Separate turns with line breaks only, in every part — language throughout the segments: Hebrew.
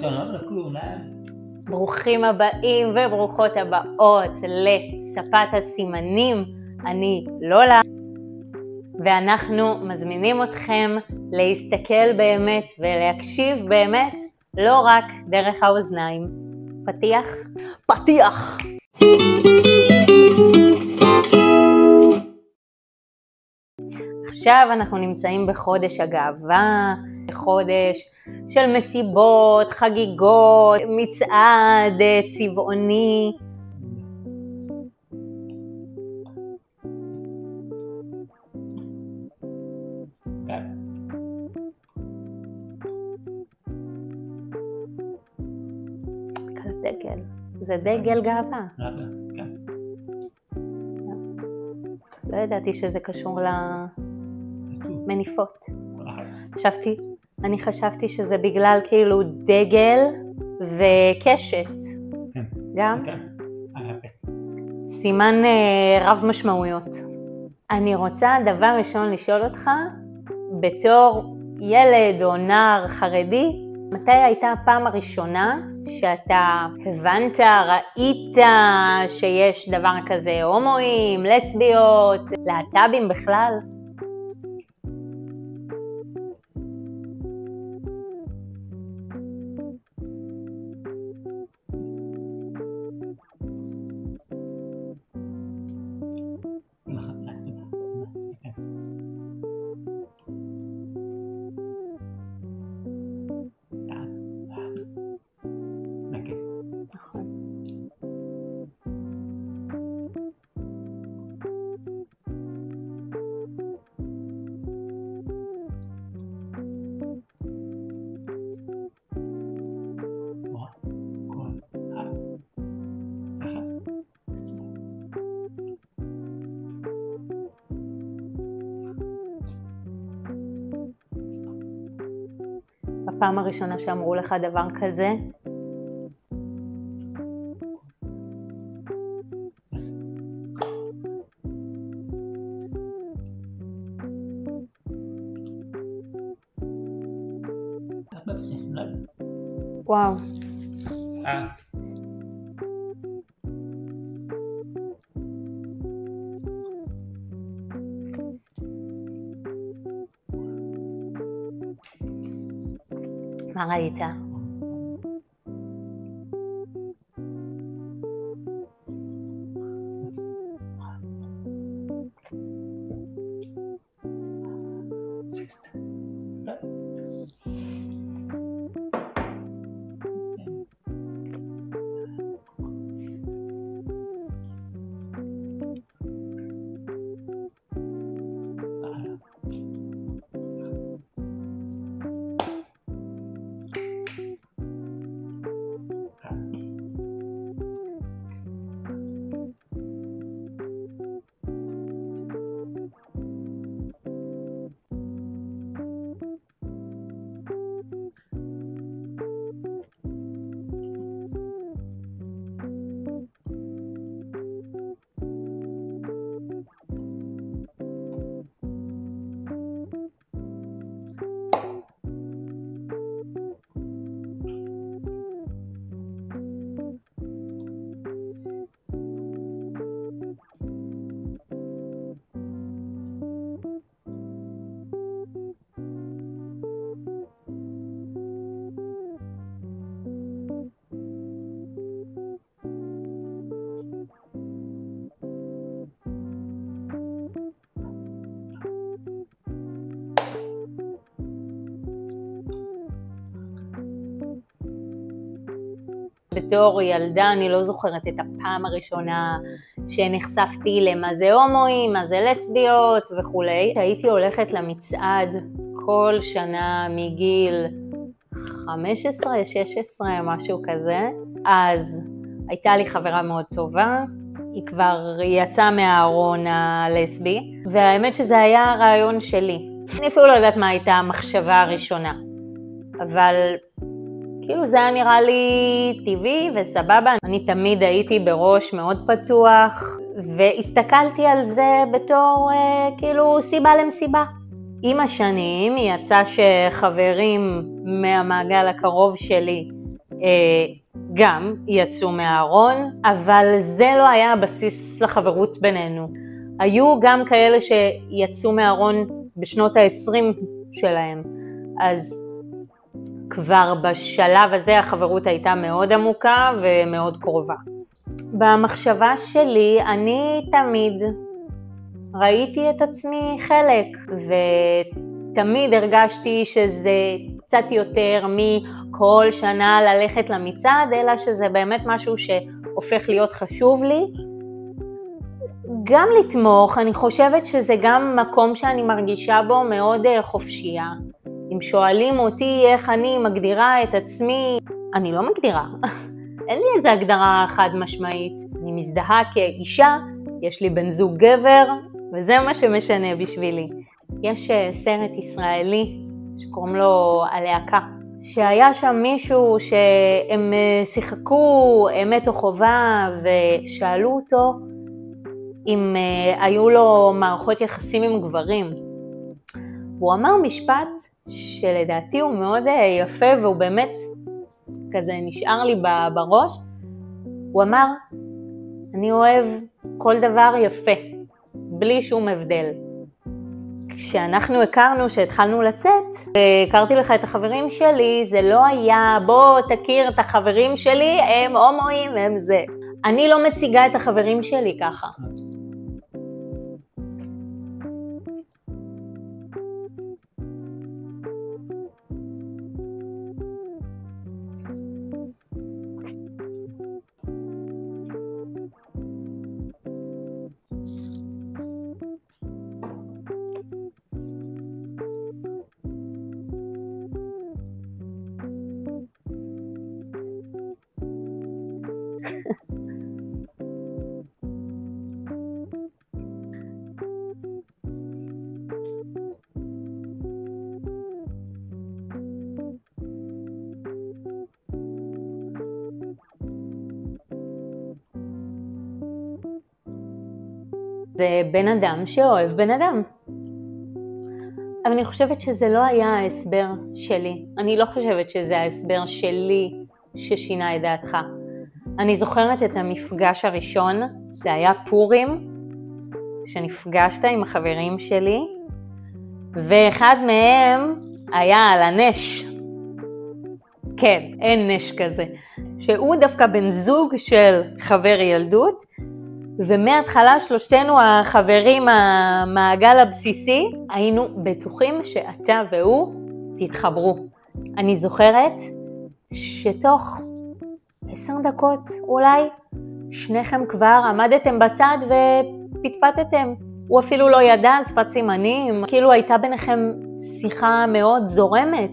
שלום לכולם.
ברוכים הבאים וברוכות הבאות לספת הסימנים. אני לולה, ואנחנו מזמינים אתכם להסתכל באמת ולהקשיב באמת, לא רק דרך האוזניים. פתיח. עכשיו אנחנו נמצאים בחודש הגאווה, חודש של מסיבות, חגיגות, מצעד צבעוני. דגל. זה דגל גאווה.
כן.
לא ידעתי שזה קשור למניפות. אני חשבתי שזה בגלל כאילו דגל וקשת.
כן.
גם?
כן.
סימן רב משמעויות. אני רוצה דבר ראשון לשאול אותך, בתור ילד או נער חרדי, מתי הייתה הפעם הראשונה שאתה הבנת, ראית שיש דבר כזה הומואים, לסביות, להט"בים בכלל? בפעם הראשונה שאמרו לך דבר כזה? וואו. מה ראית? בתור ילדה אני לא זוכרת את הפעם הראשונה שנחשפתי למה זה הומואים, מה זה לסביות וכו'. הייתי הולכת למצעד כל שנה מגיל 15, 16, משהו כזה. אז הייתה לי חברה מאוד טובה, היא כבר יצאה מהארון הלסבי, והאמת שזה היה הרעיון שלי. אני אפילו לא יודעת מה הייתה המחשבה הראשונה, אבל כאילו זה היה נראה לי טבעי וסבבה. אני תמיד הייתי בראש מאוד פתוח, והסתכלתי על זה בתור כאילו סיבה למסיבה. עם השנים יצא שחברים מהמעגל הקרוב שלי גם יצאו מהארון, אבל זה לא היה הבסיס לחברות בינינו. היו גם כאלה שיצאו מהארון בשנות ה-20 שלהם, אז כבר בשלב הזה החברות הייתה מאוד עמוקה ומאוד קרובה. במחשבה שלי אני תמיד ראיתי את עצמי חלק, ותמיד הרגשתי שזה קצת יותר מכל שנה ללכת למצעד, אלא שזה באמת משהו שהופך להיות חשוב לי. גם לתמוך, אני חושבת שזה גם מקום שאני מרגישה בו מאוד חופשייה. אם שואלים אותי איך אני מגדירה את עצמי, אני לא מגדירה. אין לי איזו הגדרה חד משמעית. אני מזדהה כאישה, יש לי בן זוג גבר, וזה מה שמשנה בשבילי. יש סרט ישראלי שקוראים לו הלהקה, שהיה שם מישהו שהם שיחקו אמת או חובה, ושאלו אותו אם היו לו מערכות יחסים עם גברים. הוא אמר משפט שלדעתי הוא מאוד יפה, והוא באמת כזה נשאר לי בראש. הוא אמר, אני אוהב כל דבר יפה, בלי שום הבדל. כשאנחנו הכרנו, שהתחלנו לצאת, הכרתי לך את החברים שלי, זה לא היה, בוא תכיר את החברים שלי, הם הומואים, הם זה. אני לא מציגה את החברים שלי ככה. זה בן אדם שאוהב בן אדם. אבל אני חושבת שזה לא היה ההסבר שלי. אני לא חושבת שזה ההסבר שלי ששינה את דעתך. אני זוכרת את המפגש הראשון, זה היה פורים, שנפגשת עם החברים שלי, ואחד מהם היה על הנש. כן, אין נש כזה. שהוא דווקא בן זוג של חבר ילדות, ומההתחלה שלושתנו החברים המעגל הבסיסי, היינו בטוחים שאתה והוא תתחברו. אני זוכרת שתוך 10 דקות אולי שניכם כבר עמדתם בצד ופטפטתם. הוא אפילו לא ידע שפת סימנים, כאילו הייתה ביניכם שיחה מאוד זורמת.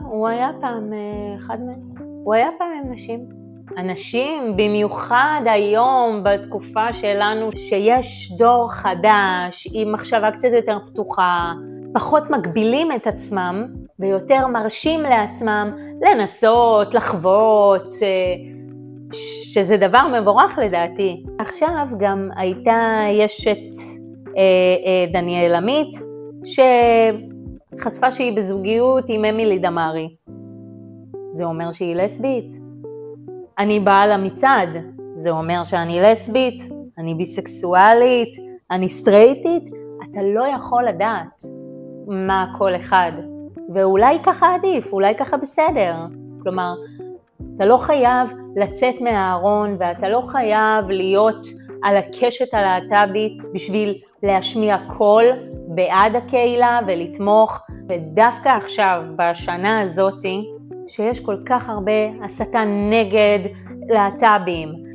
הוא היה פעם אחד מהם, הוא היה פעם עם נשים. אנשים, במיוחד היום בתקופה שלנו, שיש דור חדש, עם מחשבה קצת יותר פתוחה, פחות מגבילים את עצמם, ויותר מרשים לעצמם לנסות, לחוות, שזה דבר מבורך לדעתי. עכשיו גם יש את דניאל עמית, חשפה שהיא בזוגיות עם אמילי דמארי. זה אומר שהיא לסבית. אני באה למצעד, זה אומר שאני לסבית, אני ביסקסואלית, אני סטרייטית. אתה לא יכול לדעת מה כל אחד. ואולי ככה עדיף, אולי ככה בסדר. כלומר, אתה לא חייב לצאת מהארון, ואתה לא חייב להיות על הקשת הלהט"בית בשביל להשמיע קול בעד הקהילה ולתמוך, ודווקא עכשיו, בשנה הזאת, שיש כל כך הרבה הסתה נגד להט"בים.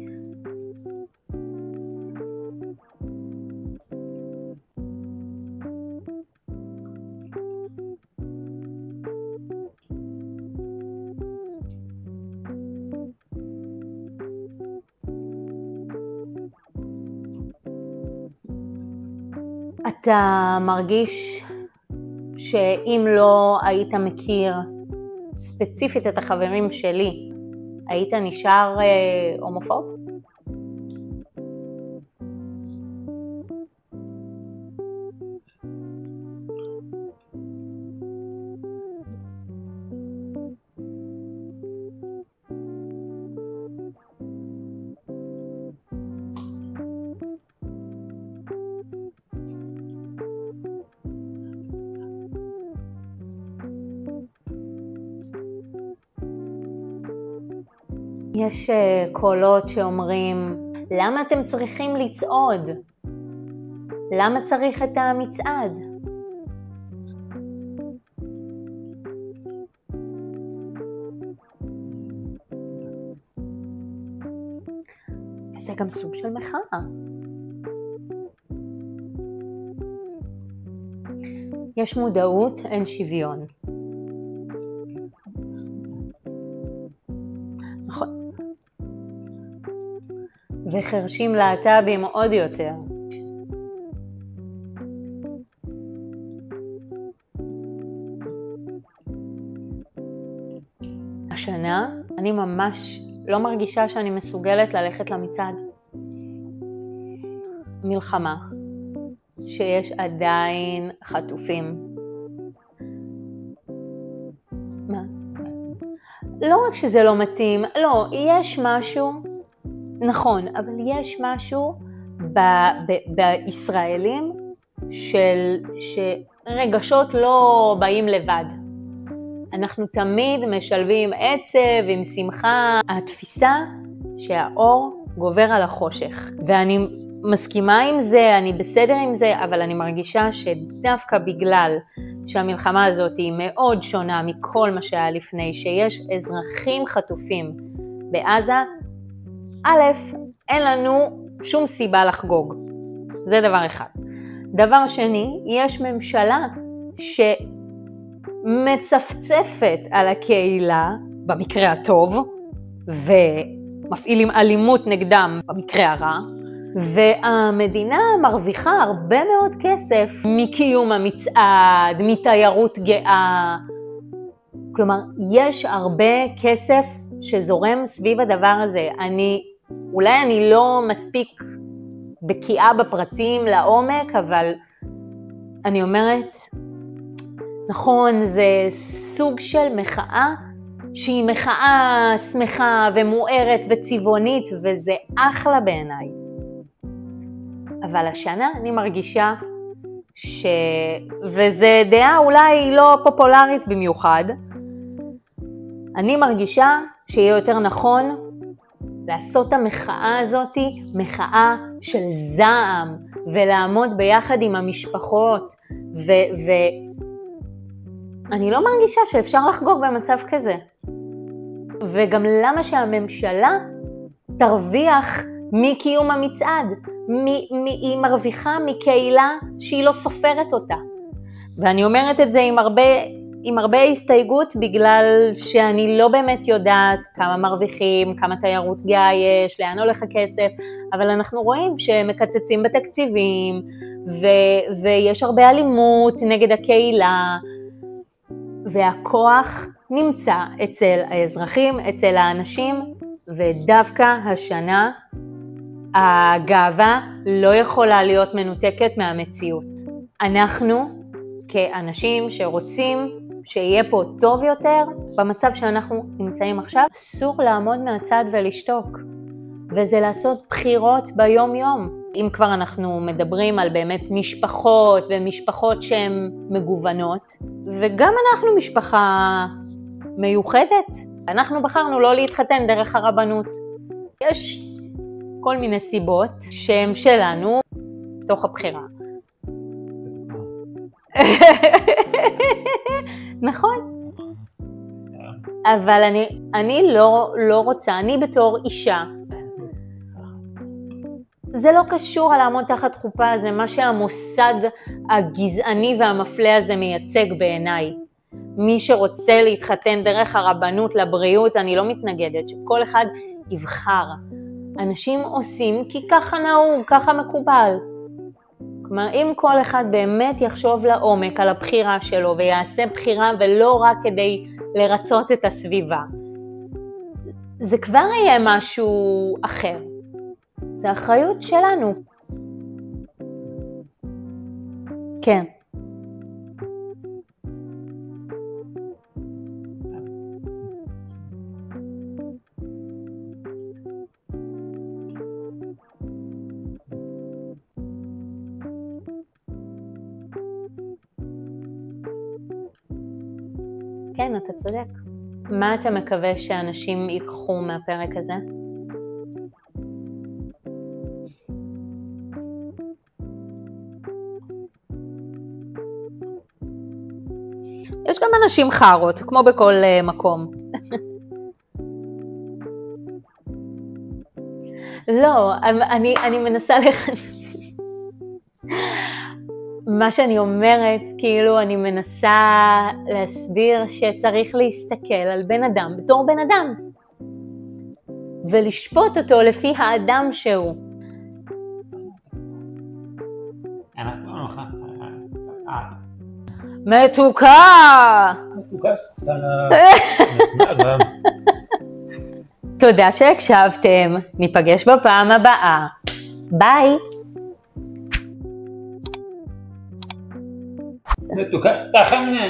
אתה מרגיש שאם לא היית מכיר ספציפית את החברים שלי, היית נשאר הומופוב? יש קולות שאומרים, למה אתם צריכים לצעוד? למה צריך את המצעד? זה גם סוג של מחאה. יש מודעות, אין שוויון. נכון. וחרשים להט"בים עוד יותר. השנה אני ממש לא מרגישה שאני מסוגלת ללכת למצעד. מלחמה, שיש עדיין חטופים. מה? לא רק שזה לא מתאים, לא, יש משהו, נכון, אבל יש משהו בישראלים שרגשות לא באים לבד. אנחנו תמיד משלבים עצב עם שמחה. התפיסה שהאור גובר על החושך. ואני מסכימה עם זה, אני בסדר עם זה, אבל אני מרגישה שדווקא בגלל שהמלחמה הזאת היא מאוד שונה מכל מה שהיה לפני, שיש אזרחים חטופים בעזה, א', אין לנו שום סיבה לחגוג. זה דבר אחד. דבר שני, יש ממשלה שמצפצפת על הקהילה, במקרה הטוב, ומפעילים אלימות נגדם במקרה הרע, והמדינה מרוויחה הרבה מאוד כסף מקיום המצעד, מתיירות גאה. כלומר, יש הרבה כסף שזורם סביב הדבר הזה. אולי אני לא מספיק בקיאה בפרטים לעומק, אבל אני אומרת, נכון, זה סוג של מחאה, שהיא מחאה שמחה ומוארת וצבעונית, וזה אחלה בעיניי. אבל השנה אני מרגישה וזה דעה אולי לא פופולרית במיוחד, אני מרגישה שיהיה יותר נכון לעשות את המחאה הזאת מחאה של זעם, ולעמוד ביחד עם המשפחות, אני לא מרגישה שאפשר לחגוג במצב כזה. וגם למה שהממשלה תרוויח מקיום המצעד? היא מרוויחה מקהילה שהיא לא סופרת אותה. ואני אומרת את זה עם הרבה הסתייגות, בגלל שאני לא באמת יודעת כמה מרוויחים, כמה תיירות גאה יש, לאן הולך הכסף, אבל אנחנו רואים שמקצצים בתקציבים, ויש הרבה אלימות נגד הקהילה, והכוח נמצא אצל האזרחים, אצל האנשים, ודווקא השנה הגאווה לא יכולה להיות מנותקת מהמציאות. אנחנו כאנשים שרוצים שיהיה פה טוב יותר, במצב שאנחנו נמצאים עכשיו, אסור לעמוד מהצד ולשתוק. וזה לעשות בחירות ביום יום. אם כבר אנחנו מדברים על באמת משפחות ומשפחות שהן מגוונות, וגם אנחנו משפחה מיוחדת. אנחנו בחרנו לא להתחתן דרך הרבנות. יש כל מיני סיבות שהן שלנו, תוך הבחירה. נכון. אבל אני לא רוצה, אני בתור אישה, זה לא קשור על לעמוד תחת חופה, זה מה שהמוסד הגזעני והמפלה הזה מייצג בעיניי. מי שרוצה להתחתן דרך הרבנות לבריאות, אני לא מתנגדת, שכל אחד יבחר. אנשים עושים כי ככה נהוג, ככה מקובל. כלומר, אם כל אחד באמת יחשוב לעומק על הבחירה שלו ויעשה בחירה ולא רק כדי לרצות את הסביבה, זה כבר יהיה משהו אחר. זה אחריות שלנו. כן. כן, אתה צודק. מה אתה מקווה שאנשים ייקחו מהפרק הזה? יש גם אנשים חרות, כמו בכל מקום. לא, אני מנסה מה שאני אומרת, כאילו אני מנסה להסביר שצריך להסתכל על בן אדם בתור בן אדם, ולשפוט אותו לפי האדם שהוא. מתוקה! תודה שהקשבתם, ניפגש בפעם הבאה. ביי!
מתוקה, תחמנה.